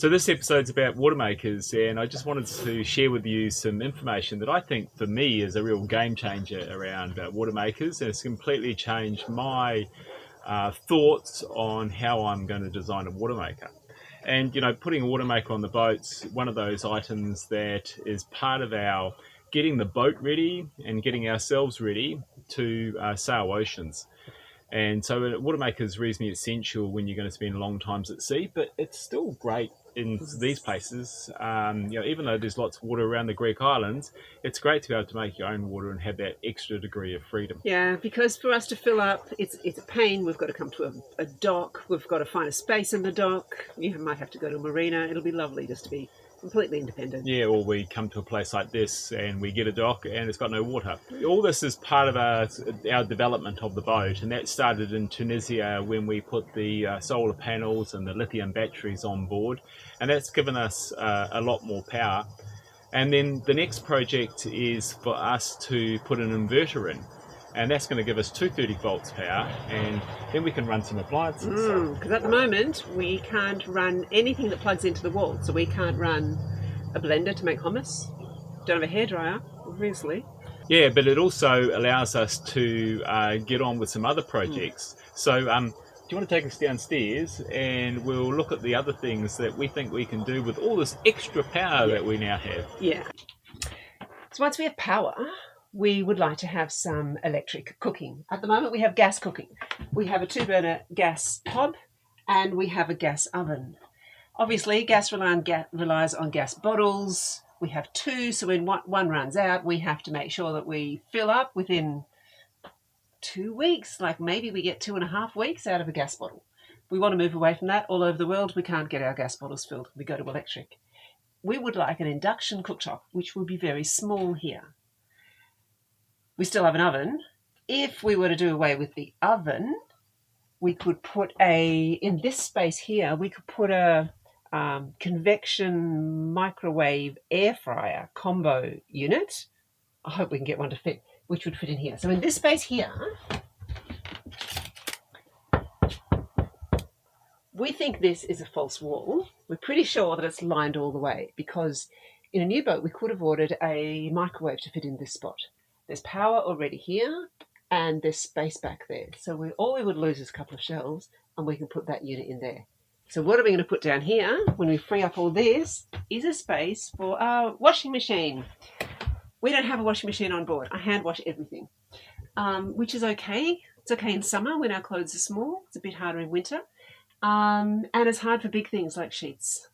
So this episode's about watermakers, and I just wanted to share with you some information that I think for me is a real game changer around watermakers, and it's completely changed my thoughts on how I'm going to design a watermaker. And putting a watermaker on the boat's one of those items that is part of our getting the boat ready and getting ourselves ready to sail oceans. And so a watermaker is reasonably essential when you're going to spend long times at sea, but it's still great in these places. Even though there's lots of water around the Greek islands, it's great to be able to make your own water and have that extra degree of freedom. Yeah, because for us to fill up, it's a pain. We've got to come to a dock. We've got to find a space in the dock. You might have to go to a marina. It'll be lovely just to be completely independent. Yeah, or we come to a place like this and we get a dock and it's got no water. All this is part of our development of the boat, and that started in Tunisia when we put the solar panels and the lithium batteries on board, and that's given us a lot more power. And then the next project is for us to put an inverter in, and that's going to give us 230 volts power, and then we can run some appliances. Because at the moment we can't run anything that plugs into the wall, so we can't run a blender to make hummus. Don't have a hairdryer, obviously. Yeah, but it also allows us to get on with some other projects. So do you want to take us downstairs and we'll look at the other things that we think we can do with all this extra power that we now have? Yeah. So once we have power, we would like to have some electric cooking. At the moment, we have gas cooking. We have a 2-burner gas hob and we have a gas oven. Obviously, gas relies on gas bottles. We have 2, so when one runs out, we have to make sure that we fill up within 2 weeks. Like maybe we get 2.5 weeks out of a gas bottle. We want to move away from that. All over the world, we can't get our gas bottles filled. We go to electric. We would like an induction cooktop, which will be very small here. We still have an oven. If we were to do away with the oven, we could put in this space here, we could put a convection microwave air fryer combo unit. I hope we can get one to fit, which would fit in here. So in this space here, we think this is a false wall. We're pretty sure that it's lined all the way, because in a new boat, we could have ordered a microwave to fit in this spot. There's power already here, and there's space back there. So all we would lose is a couple of shelves, and we can put that unit in there. So what are we going to put down here when we free up all this is a space for our washing machine. We don't have a washing machine on board. I hand wash everything, which is okay. It's okay in summer when our clothes are small. It's a bit harder in winter. And it's hard for big things like sheets.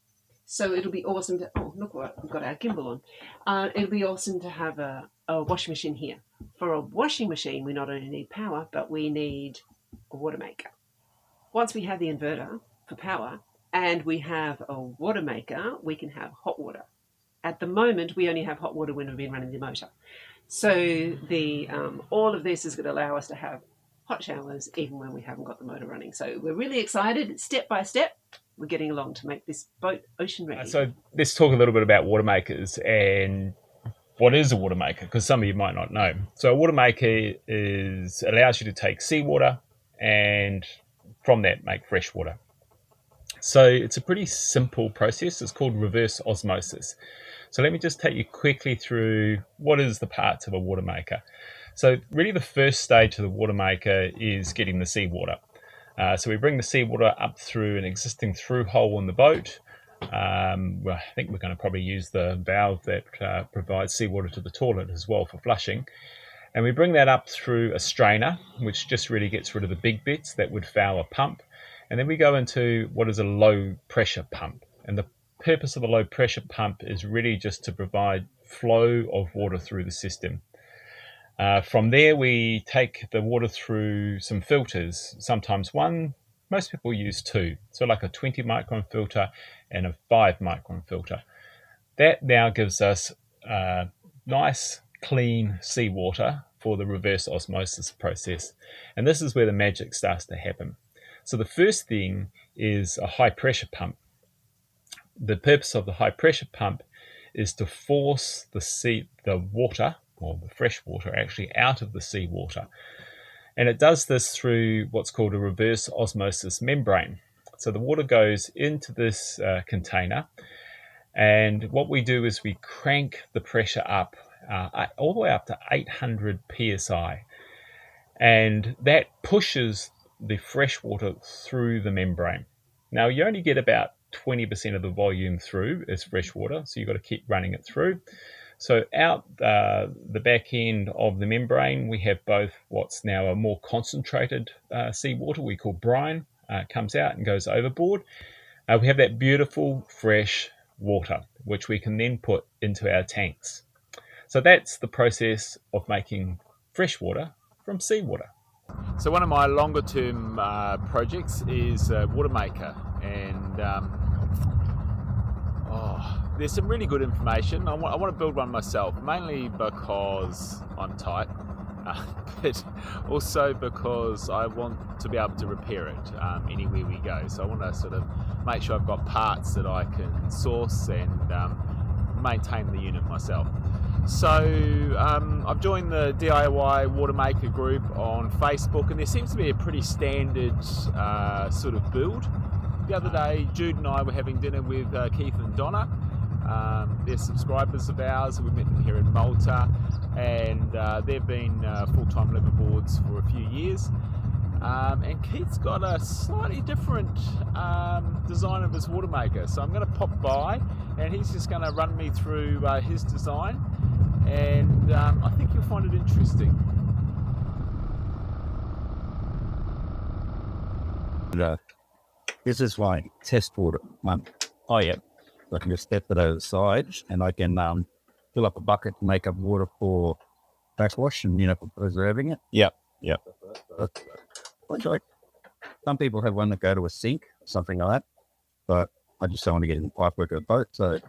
So it'll be awesome to... Oh, look what we've got our gimbal on. It'll be awesome to have a washing machine here. For a washing machine, we not only need power, but we need a watermaker. Once we have the inverter for power and we have a watermaker, we can have hot water. At the moment, we only have hot water when we've been running the motor. So all of this is going to allow us to have hot showers even when we haven't got the motor running. So we're really excited. Step by step, we're getting along to make this boat ocean ready. So let's talk a little bit about watermakers and what is a watermaker, because some of you might not know. So a watermaker allows you to take seawater and from that make fresh water. So it's a pretty simple process. It's called reverse osmosis. So let me just take you quickly through what is the parts of a watermaker. So really the first stage of the watermaker is getting the seawater. So we bring the seawater up through an existing through hole in the boat. I think we're going to probably use the valve that provides seawater to the toilet as well for flushing. And we bring that up through a strainer, which just really gets rid of the big bits that would foul a pump. And then we go into what is a low pressure pump. And the purpose of the low pressure pump is really just to provide flow of water through the system. From there, we take the water through some filters, sometimes one, most people use 2. So like a 20 micron filter and a 5 micron filter. That now gives us nice, clean seawater for the reverse osmosis process. And this is where the magic starts to happen. So the first thing is a high pressure pump. The purpose of the high pressure pump is to force the water, or the fresh water actually, out of the seawater. And it does this through what's called a reverse osmosis membrane. So the water goes into this container, and what we do is we crank the pressure up all the way up to 800 psi, and that pushes the fresh water through the membrane. Now, you only get about 20% of the volume through as fresh water, so you've got to keep running it through. So out the back end of the membrane, we have both what's now a more concentrated seawater we call brine, comes out and goes overboard. We have that beautiful fresh water, which we can then put into our tanks. So that's the process of making fresh water from seawater. So one of my longer term projects is watermaker, and there's some really good information. I want to build one myself, mainly because I'm tight, but also because I want to be able to repair it anywhere we go. So I want to sort of make sure I've got parts that I can source and maintain the unit myself. So I've joined the DIY Watermaker group on Facebook, and there seems to be a pretty standard sort of build. The other day, Jude and I were having dinner with Keith and Donna. They're subscribers of ours. We met them here in Malta, and they've been full-time liveaboards for a few years. And Keith's got a slightly different design of his watermaker. So I'm going to pop by, and he's just going to run me through his design, and I think you'll find it interesting. This is my test water one. Oh, yeah. So I can just step it over the side, and I can fill up a bucket to make up water for backwash and, for preserving it. Yep, yep. Like, some people have one that go to a sink, something like that, but I just don't want to get in the pipework of the boat. So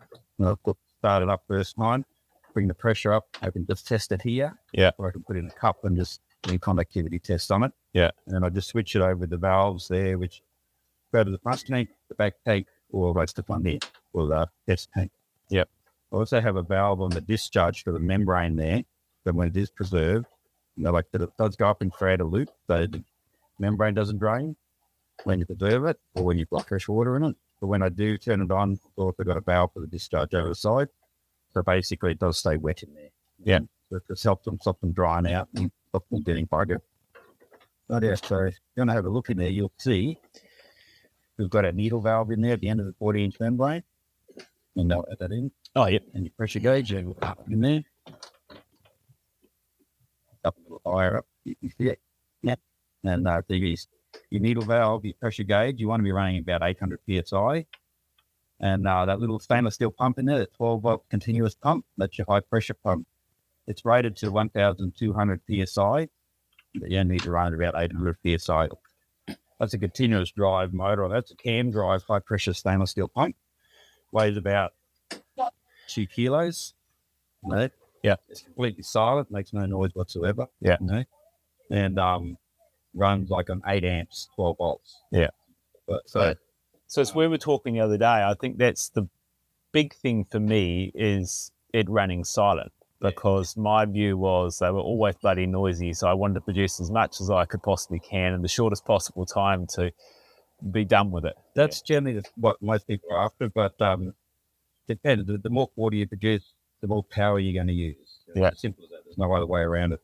I'll start it up first time, bring the pressure up. I can just test it here. Yeah. Or I can put it in a cup and just do conductivity test on it. Yeah. And then I just switch it over the valves there, which go to the front tank, the back tank, or right to the front here, or the test tank. Yep. I also have a valve on the discharge for the membrane there, but when it is preserved, like that, it does go up and create a loop, so the membrane doesn't drain when you preserve it, or when you've got fresh water in it. But when I do turn it on, I've also got a valve for the discharge over the side, so basically it does stay wet in there. Yeah. So it just helps them stop them drying out and stop them getting buggered. But yeah, so if you want to have a look in there, you'll see we've got a needle valve in there at the end of the 40-inch membrane, and they'll add that in. Oh, yep. And your pressure gauge in there. Up a little higher up, you can see it. Yeah. And your needle valve, your pressure gauge, you want to be running about 800 psi. And that little stainless steel pump in there, that 12-volt continuous pump, that's your high pressure pump. It's rated to 1,200 psi, but you need to run at about 800 psi. That's a continuous drive motor. That's a cam drive, high pressure stainless steel pump. Weighs about 2 kilos. Yeah. It's completely silent, makes no noise whatsoever. Yeah. And runs like on 8 amps, 12 volts. Yeah. But So as we were talking the other day, I think that's the big thing for me is it running silent, because my view was they were always bloody noisy. So I wanted to produce as much as I could possibly can in the shortest possible time to be done with it. that's generally what most people are after, but depends. The more water you produce, the more power you're going to use. Yeah. It's simple as that. There's no other way around it.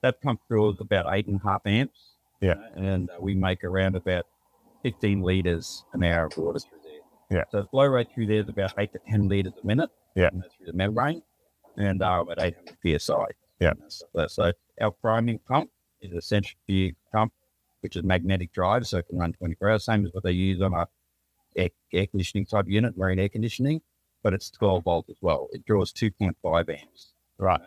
That pump draws about 8.5 amps. Yeah. And we make around about 15 litres an hour of water through there. Yeah. So the flow rate through there is about 8 to 10 litres a minute. Yeah. And that's through the membrane. And at 800 psi. Yeah. So our priming pump is a centrifuge pump, which is magnetic drive, so it can run 24 hours, same as what they use on a air conditioning type unit, marine air conditioning, but it's 12 volt as well. It draws 2.5 amps. Right.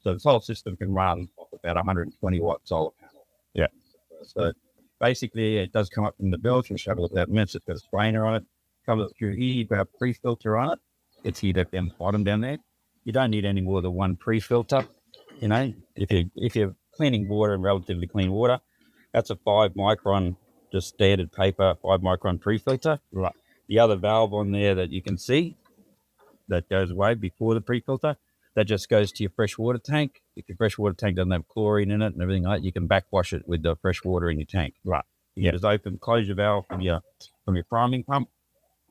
So this whole system can run off about 120 watt solar panel. Yeah. So basically it does come up from the bilge, which have a look at that minutes. It's got a strainer on it, comes up through here, you've got a pre-filter on it. It's heated down the bottom down there. You don't need any more than one pre-filter. If you're cleaning water and relatively clean water, that's a 5 micron, just standard paper, 5 micron pre-filter. Right. The other valve on there that you can see that goes away before the pre-filter, that just goes to your freshwater tank. If your freshwater tank doesn't have chlorine in it and everything like that, you can backwash it with the fresh water in your tank. Right. You just close your valve from your priming pump,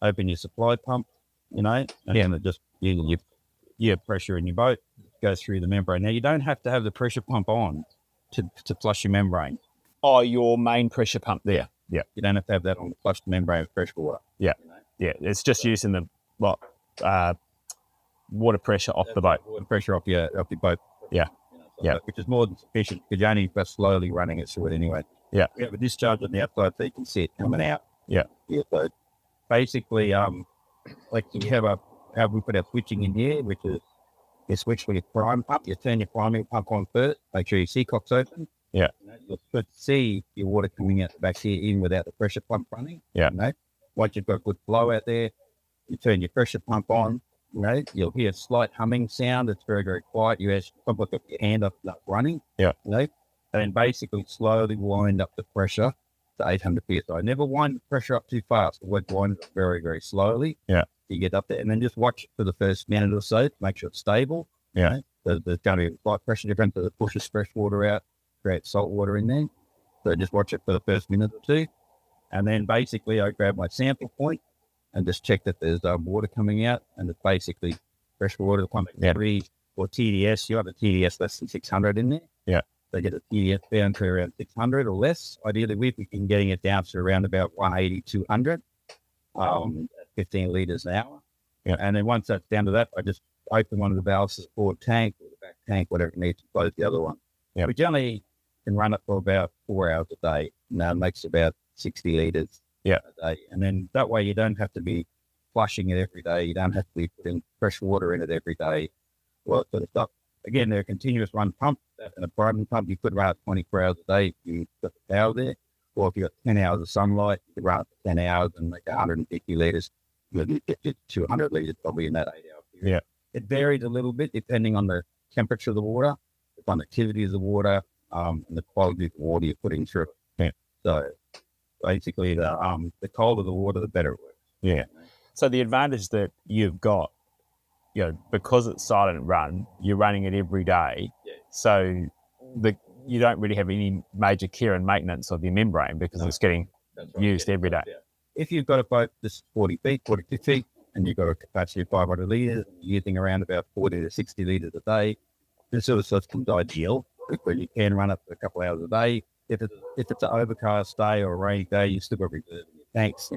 open your supply pump, and then it just your pressure in your boat goes through the membrane. Now you don't have to have the pressure pump on to flush your membrane. Oh, your main pressure pump there. Yeah. You don't have to have that on to flush the membrane with fresh water. Yeah. Yeah. It's just using the water pressure off the boat. Water pressure off your boat. Yeah. Yeah. Which is more than sufficient because you're only just slowly running it through it anyway. Yeah. We have a discharge on the outside so you can see it coming out. Yeah. Yeah. So basically, like we put our switching in here, which is your switch for your prime pump. You turn your priming pump on first. Make sure your seacock's open. Yeah. You'll see your water coming out the back here even without the pressure pump running. Yeah. Once you've got good flow out there, you turn your pressure pump on. You'll hear a slight humming sound. It's very, very quiet. You actually probably got your hand up running. Yeah. And then basically slowly wind up the pressure to 800 psi. Never wind the pressure up too fast. Always wind it up very, very slowly. Yeah. You get up there and then just watch it for the first minute or so to make sure it's stable. Yeah. There's going to be a slight pressure difference as it pushes fresh water out, creates salt water in there. So just watch it for the first minute or two. And then basically I grab my sample point and just check that there's water coming out, and it's basically fresh water pumping battery or TDS. You have a TDS less than 600 in there. Yeah. So get a TDS down to around 600 or less. Ideally, we can getting it down to around about 180, 200, 15 litres an hour. Yeah. And then once that's down to that, I just open one of the valves to the forward tank or the back tank, whatever it needs to close the other one. Yeah. We generally can run it for about 4 hours a day. Now it makes about 60 litres. Yeah. A day. And then that way you don't have to be flushing it every day. You don't have to be putting fresh water in it every day. All that sort of stuff. Again, they're a continuous run pump. And a priming pump, you could run it 24 hours a day if you've got the power there. Or if you've got 10 hours of sunlight, you could run it for 10 hours and make 150 litres. You get 200 litres probably in that 8-hour period. Yeah. It varies a little bit depending on the temperature of the water, the conductivity of the water, and the quality of the water you're putting through it. Yeah. So basically, the colder the water, the better it works. Yeah. So the advantage that you've got, because it's silent run, you're running it every day. Yeah. So you don't really have any major care and maintenance of your membrane because it's getting used every day. Yeah. If you've got a boat that's 42 feet, and you've got a capacity of 500 litres, you're using around about 40 to 60 litres a day, this sort of system's ideal because you can run it for a couple of hours a day. If it's an overcast day or a rainy day, you still got to reserve your tanks,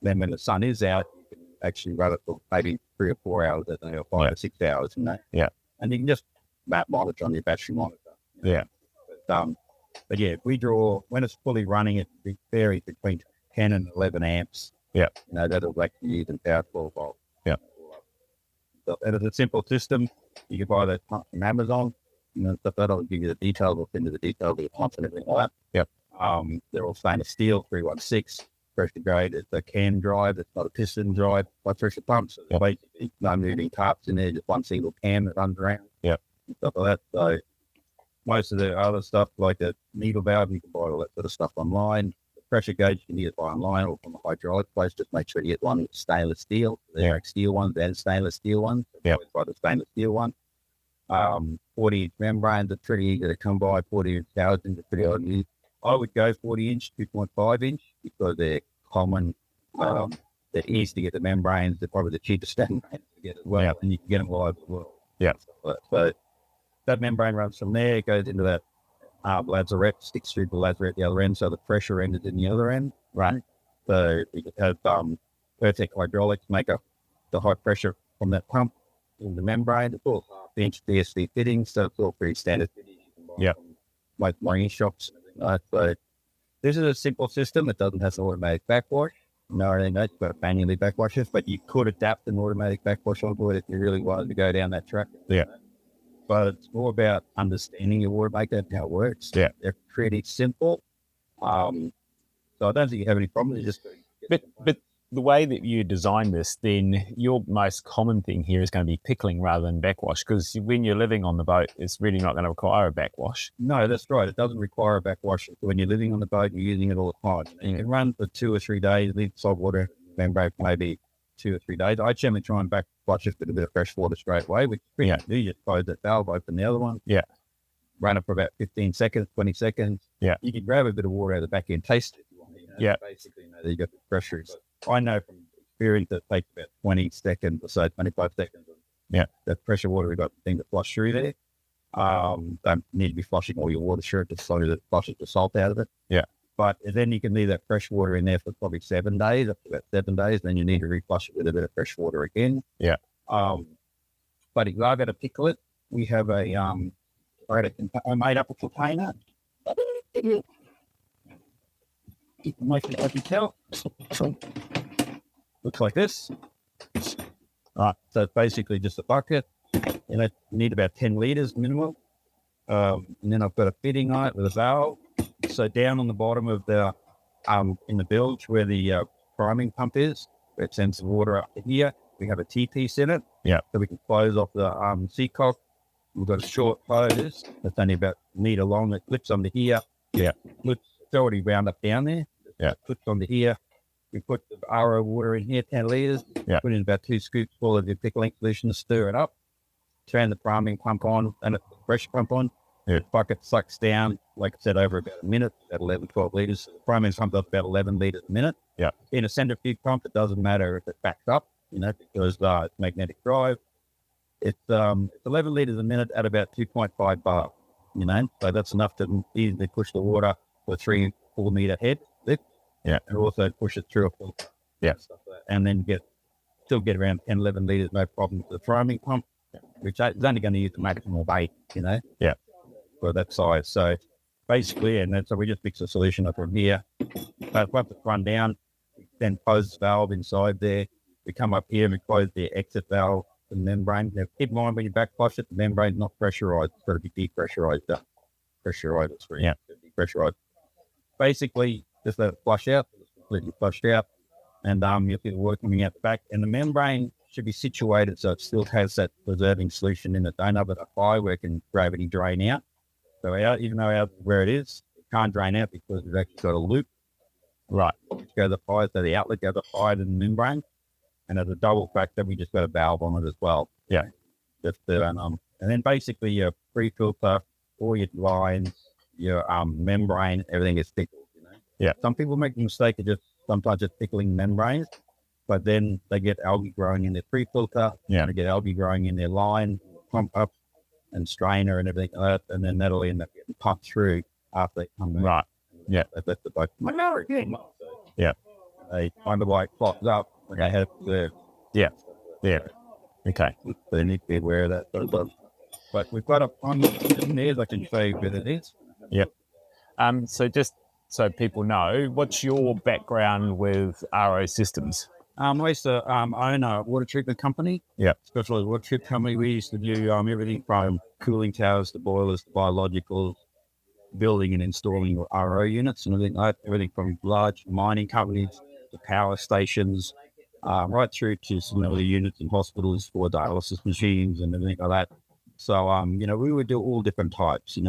Then when the sun is out, you can actually run it for maybe 3 or 4 hours a day or 5 or 6 hours, Yeah. And you can just map mileage on your battery monitor. Yeah. But yeah, when it's fully running, it varies between 10 and 11 amps. Yeah. That'll actually use in power 12 volts. Yeah. So it's a simple system. You can buy that pump from Amazon. Stuff that'll give you the details. We'll send you the details of the pumps and everything like that. Yep. They're all stainless steel, 316, pressure grade. It's a can drive. It's not a piston drive. Like pressure pumps. So there's basically no moving parts in there, just one single can that runs around. Yep. And stuff like that. So most of the other stuff, like the needle valve, you can buy all that sort of stuff online. The pressure gauge, you can get buy online or from a hydraulic place. Just make sure you get one with stainless steel. There are steel ones and stainless steel ones. Yeah. Buy the stainless steel one. 40-inch membranes are pretty easy to come by. 40-inch housings are pretty hard to use. I would go 40-inch, 2.5-inch because they're common. They're easy to get the membranes. They're probably the cheapest membranes to get as well, and you can get them live as well. Yeah. So that membrane runs from there, it goes into that lazarette, sticks through the lazarette at the other end, so the pressure end is in the other end. Right. So we could have perfect hydraulics make up the high pressure from that pump in the membrane. It's all half-inch DSV fittings, so it's all pretty standard fittings you can buy from most marine shops. So this is a simple system. It doesn't have an automatic backwash. No, I think it's got manually backwash, but you could adapt an automatic backwash onto it if you really wanted to go down that track. Yeah. But it's more about understanding your watermaker and how it works. Yeah. They're pretty simple. So I don't think you have any problems. But the way that you design this, then your most common thing here is going to be pickling rather than backwash, because when you're living on the boat, it's really not going to require a backwash. No, that's right. It doesn't require a backwash. When you're living on the boat, you're using it all the time. You can run for 2 or 3 days, leave salt water membrane for maybe 2 or 3 days. I generally try and backwash it with a bit of fresh water straight away, which you do. You just close that valve, open the other one. Yeah. Run it for about 15 seconds, 20 seconds. Yeah. You can grab a bit of water out of the back end, taste it if Yeah. Basically, that you got the pressure. But I know from experience that takes about 20 seconds or so, 25 seconds. Yeah. The pressure water, we've got the thing to flush through there. Don't need to be flushing all your water through it, just slowly flushes the salt out of it. Yeah. But then you can leave that fresh water in there for probably 7 days, up to about 7 days. Then you need to reflush it with a bit of fresh water again. Yeah. But if you are going to pickle it, we have I made up a container. Mostly I can tell. Looks like this. Right. So it's basically just a bucket. You need about 10 litres minimum. And then I've got a fitting on it with a valve. So down on the bottom of the, in the bilge where the priming pump is, where it sends the water up to here, we have a T-piece in it. Yeah. So we can close off the seacock. We've got a short hose that's only about a metre long that clips onto here. Yeah. It's already wound up down there. Yeah. It clips onto here. We put the RO water in here, 10 litres. Yeah. Put in about 2 scoops full of your pickling solution, stir it up. Turn the priming pump on and the pressure pump on. Yeah. The bucket sucks down, like I said, over about a minute, about 11, 12 litres. So the priming pump up about 11 litres a minute. Yeah. In a centrifuge pump, it doesn't matter if it backs up, because it's magnetic drive. It's 11 litres a minute at about 2.5 bar, so that's enough to easily push the water for 3-4 metre head lift. Yeah. And also push it through a filter. Yeah. Stuff like that. And then still get around 10, 11 litres, no problem with the priming pump, which is only going to use the maximum of 8, Yeah. for that size. So basically, so we just mix the solution up from here. So once it's run down, we then close the valve inside there. We come up here and we close the exit valve, the membrane. Now, keep in mind when you backwash it, the membrane's not pressurized. It's got to be depressurized. Pressurized, it's very depressurized. Basically, just let it flush out. It's completely flushed out. And you'll be working out the back. And the membrane should be situated so it still has that preserving solution in it. Don't have it up high where it can gravity drain out. So even though out where it is, it can't drain out because it's actually got a loop. Right. Which goes up high, so the outlet goes up higher than the membrane. And as a double factor, we just got a valve on it as well. Yeah. And then basically your pre-filter, all your lines, your membrane, everything is pickled. Yeah. Some people make the mistake of sometimes just pickling membranes, but then they get algae growing in their pre-filter. Yeah. They get algae growing in their line, pump up and strainer and everything like that, and then that'll end up getting pumped through after they come back. Right. Yeah. That's the boat. Yeah. They find the white clots up when they have the Yeah. Yeah. Okay. they need to be aware of that. But we've got a pond in there that can show you where it is. Yep. So just so people know, what's your background with RO systems? I used to own a water treatment company. Yeah. Specialized water treatment company. We used to do everything from cooling towers to boilers to biologicals, building and installing RO units and everything like that. Everything from large mining companies to power stations, right through to some of the units in hospitals for dialysis machines and everything like that. So, we would do all different types, and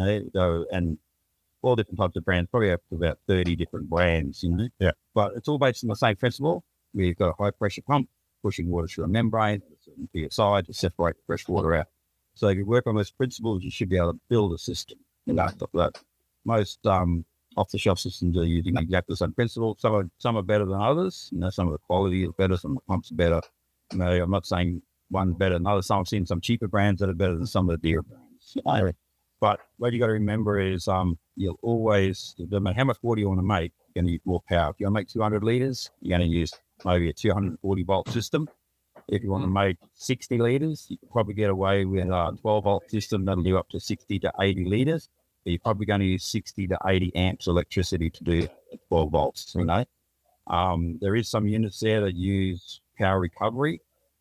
all different types of brands, probably up to about 30 different brands, Yeah. But it's all based on the same principle. We've got a high pressure pump pushing water through a membrane, PSI to separate the fresh water out. So if you work on those principles, you should be able to build a system. Stuff like that. Most off-the-shelf systems are using exactly the same principle. Some are better than others. Some of the quality is better, some of the pumps are better. I'm not saying one's better than others. I've seen some cheaper brands that are better than some of the dearer brands. But what you got to remember is you'll always, no matter how much water you want to make, you're going to use more power. If you want to make 200 litres, you're going to use maybe a 240 volt system. If you want to make 60 litres, you can probably get away with a 12 volt system that'll do up to 60 to 80 litres. But you're probably going to use 60 to 80 amps electricity to do 12 volts, There is some units there that use power recovery,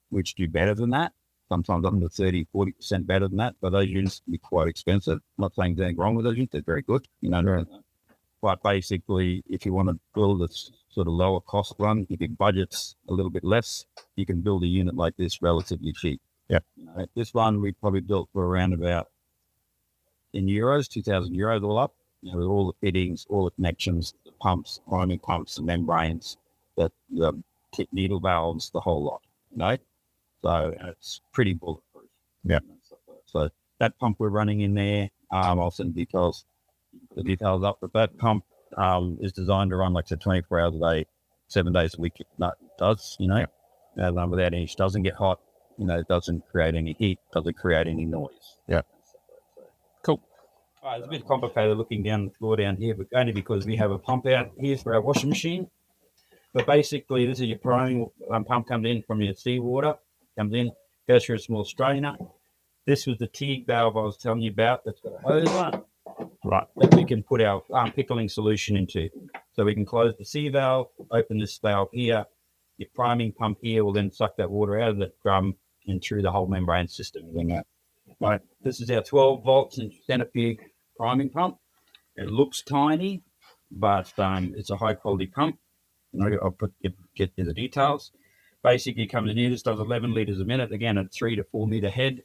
which do better than that. Sometimes up to 30, 40% better than that, but those units can be quite expensive. I'm not saying there's anything wrong with those units, they're very good, Right. But basically, if you want to build a sort of lower cost one, if your budget's a little bit less, you can build a unit like this relatively cheap. Yeah. This one we probably built for around about, in euros, 2,000 euros all up, with all the fittings, all the connections, the pumps, priming pumps, the membranes, the tip needle valves, the whole lot, So it's pretty bulletproof. Yeah. So that pump we're running in there, I'll send the details up with that pump. is designed to run like 24 hours a day, 7 days a week. It does, without any, it doesn't get hot, it doesn't create any heat, doesn't create any noise. Yeah. Cool. It's a bit complicated looking down the floor down here, but only because we have a pump out here for our washing machine. But basically, this is your priming pump comes in from your seawater, comes in, goes through a small strainer. This was the Teague valve I was telling you about that's got a hose on it. Right. That we can put our pickling solution into. So we can close the C valve, open this valve here. Your priming pump here will then suck that water out of the drum and through the whole membrane system. Right. This is our 12 volts and centrifuge priming pump. It looks tiny, but it's a high quality pump. I'll get to the details. Basically, it comes in here. This does 11 litres a minute. Again, a 3 to 4 metre head.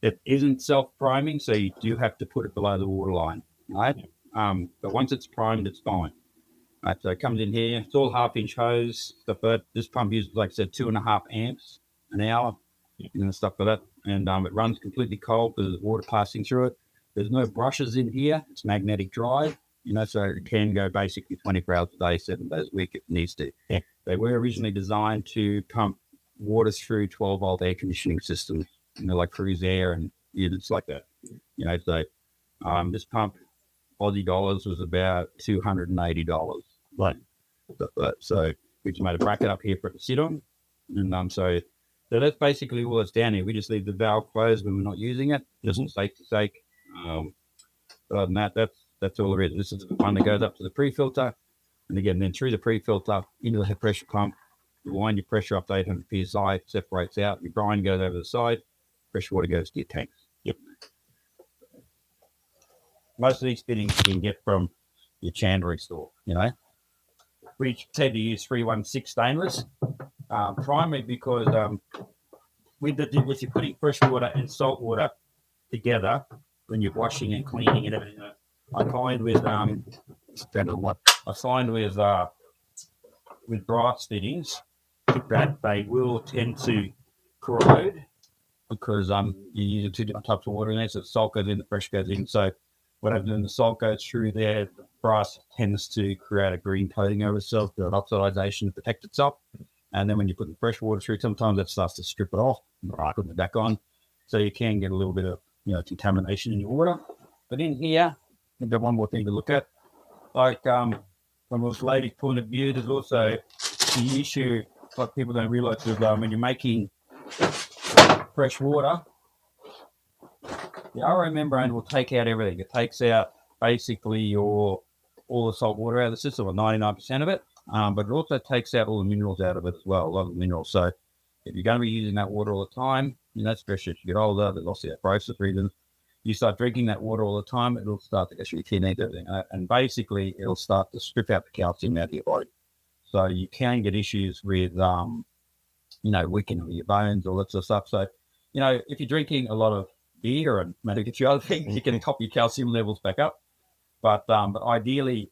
It isn't self-priming, so you do have to put it below the water line, right? But once it's primed, it's fine. Right, so it comes in here. It's all half-inch hose. But this pump uses, like I said, 2.5 amps an hour, stuff like that. And it runs completely cold because there's water passing through it. There's no brushes in here. It's magnetic drive, so it can go basically 24 hours a day, 7 days a week if it needs to. Yeah. They were originally designed to pump water through 12-volt air conditioning systems, like Cruise Air and it's like that. So this pump, Aussie dollars, was about $280. Right. So we just made a bracket up here for it to sit on. And so that's basically all that's down here. We just leave the valve closed when we're not using it, just for safety's sake. But other than that, that's all there is. This is the one that goes up to the pre-filter. And again, then through the pre-filter into the pressure pump, you wind your pressure up to 800 psi, separates out, your brine goes over the side, fresh water goes to your tanks. Yep. Most of these fittings you can get from your chandlery store, We tend to use 316 stainless, primarily because with you putting fresh water and salt water together when you're washing and cleaning and everything, I find with brass fittings that they will tend to corrode because you're using two different types of water in there. So the salt goes in, the fresh goes in. So what happens when the salt goes through there, the brass tends to create a green coating over itself, the oxidization to protect itself. And then when you put the fresh water through, sometimes that starts to strip it off, right, putting it back on. So you can get a little bit of contamination in your water. But in here, I've got one more thing to look at. Like from a lady's point of view, there's also the issue, like people don't realise, is when you're making fresh water, the RO membrane will take out everything. It takes out basically all the salt water out of the system, or 99% of it, but it also takes out all the minerals out of it as well, a lot of the minerals. So if you're going to be using that water all the time, especially as you get older, there's osteoporosis reasons, you start drinking that water all the time, it'll start to get your kidneys, everything, and basically it'll start to strip out the calcium out of your body. So you can get issues with, weakening of your bones, all that sort of stuff. So, if you're drinking a lot of beer and maybe a few other things, you can top your calcium levels back up. But ideally,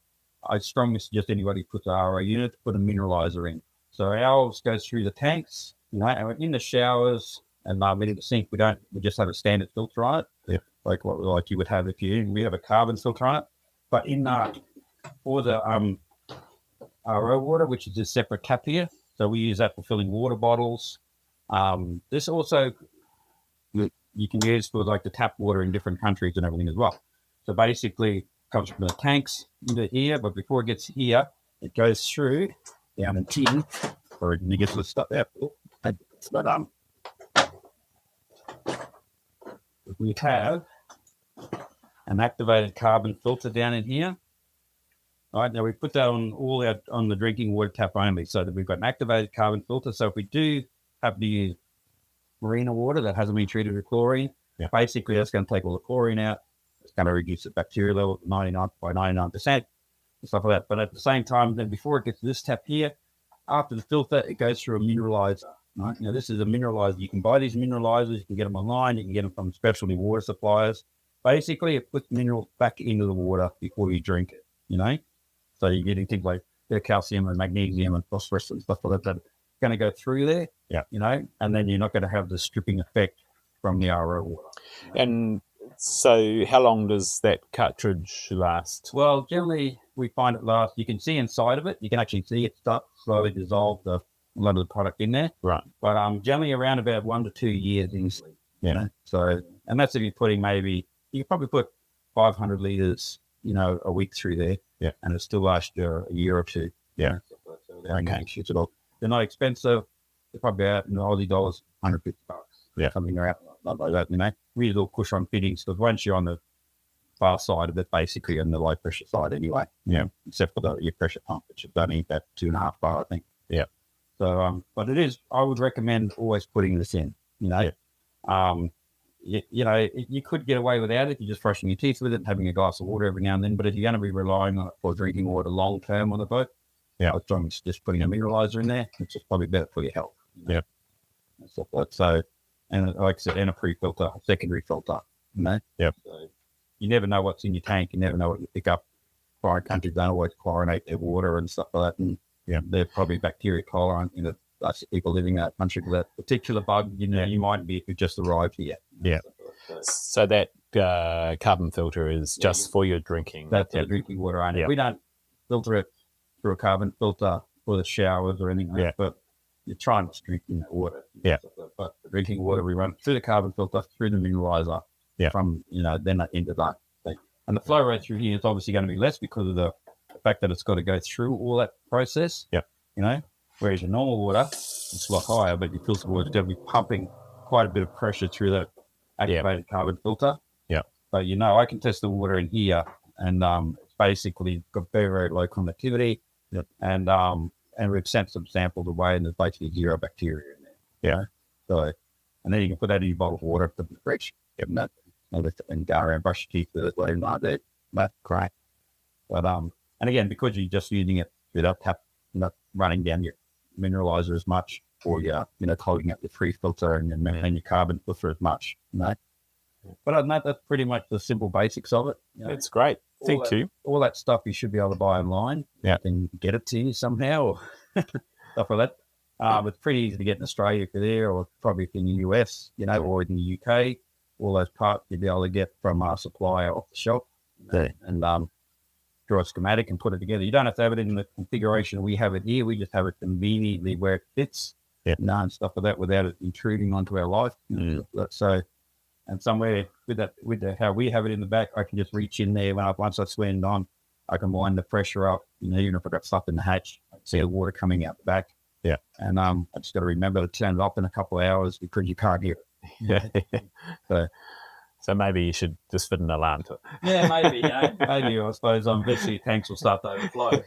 I strongly suggest anybody puts an RO unit to put a mineralizer in. So ours goes through the tanks, and in the showers and in the sink, we just have a standard filter on it. Yeah. Like you would have we have a carbon filter on it. But in for the RO water, which is a separate tap here, so we use that for filling water bottles. This also you can use for like the tap water in different countries and everything as well. So basically, it comes from the tanks into here, but before it gets here, it goes through down the tin, or it gets the stuff out. But we have an activated carbon filter down in here. All right, now we put that on the drinking water tap only, so that we've got an activated carbon filter. So if we do have to use marina water that hasn't been treated with chlorine, basically that's going to take all the chlorine out. It's going to reduce the bacteria level to 99% and stuff like that. But at the same time, then before it gets to this tap here, after the filter, it goes through a mineralizer. Right? Now this is a mineralizer. You can buy these mineralizers. You can get them online. You can get them from specialty water suppliers. Basically, it puts minerals back into the water before you drink it. So you're getting things like calcium and magnesium and phosphorus and stuff like that. Going to go through there, and then you're not going to have the stripping effect from the RO water. And So how long does that cartridge last? Well, generally we find it lasts. You can see inside of it. You can actually see it start to slowly dissolve a lot of the product in there. Right. But generally around about 1 to 2 years easily. You know. So, and that's if you're putting maybe you could probably put 500 liters, a week through there. Yeah. And it still lasts you a year or two. Yeah. Okay. Shit at all. They're not expensive. They're probably out in Aussie dollars, $150. Yeah. Something around like that. Really little push on fittings because once you're on the far side of it, basically on the low pressure side anyway. Yeah. Except for your pressure pump, which is only about 2.5 bar, I think. Yeah. So, but it is. I would recommend always putting this in. You could get away without it if you're just brushing your teeth with it and having a glass of water every now and then. But if you're going to be relying on it for drinking water long term on the boat, I was trying to just putting a mineralizer in there. It's just probably better for your health. Yeah. So, and like I said, and a pre-filter, a secondary filter. Yep. So you never know what's in your tank. You never know what you pick up. Foreign countries don't always chlorinate their water and stuff like that. And they're probably bacteria tolerant. That's people living in that country with that particular bug. You might be if you just arrived here. Yeah. So that carbon filter is just for your drinking. That's the drinking water only. Yeah. We don't filter it through a carbon filter for the showers or anything like that. But you're trying to drink water. Yeah. But the drinking water we run through the carbon filter, through the mineralizer. Yeah. From then into that thing. And the flow rate through here is obviously going to be less because of the fact that it's got to go through all that process. Yeah. Whereas your normal water, it's a lot higher, but your filtered water is going to be pumping quite a bit of pressure through that activated carbon filter. Yeah. So I can test the water in here, and it's basically got very, very low conductivity. Yep. And we've sent some samples away, and there's basically zero bacteria in there. Yeah. So, and then you can put that in your bottle of water, put it in the fridge, and go around, brush your teeth with it, whatever like that. That's great. But and again, because you're just using it without not running down your mineralizer as much, or clogging up your free filter and your carbon filter as much. But other than that, that's pretty much the simple basics of it. That's great. Thank you. All that stuff you should be able to buy online. Yeah. And get it to you somehow or stuff like that. It's pretty easy to get in Australia if you're there, or probably if you're in the US, or in the UK. All those parts you'll be able to get from our supplier off the shelf. And draw a schematic and put it together. You don't have to have it in the configuration we have it here. We just have it conveniently where it fits. Yeah. And stuff like that without it intruding onto our life. So, and somewhere with how we have it in the back, I can just reach in there once I swing on, I can wind the pressure up. Even if I've got stuff in the hatch, I can see the water coming out the back. Yeah. And I just got to remember to turn it off in a couple of hours because you can't hear it. Yeah. So maybe you should just fit an alarm to it. Yeah, maybe. Maybe I suppose eventually tanks will start to overflow.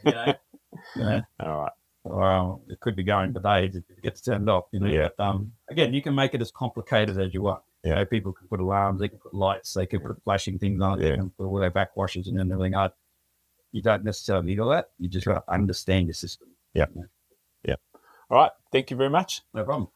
All right. Or it could be going for days if it gets turned off. Yeah. But, again, you can make it as complicated as you want. Yeah. People can put alarms, they can put lights, they can put flashing things on, they can put all their backwashes and everything on. You don't necessarily need all that. You just got to understand your system. Yeah. Yeah. All right. Thank you very much. No problem.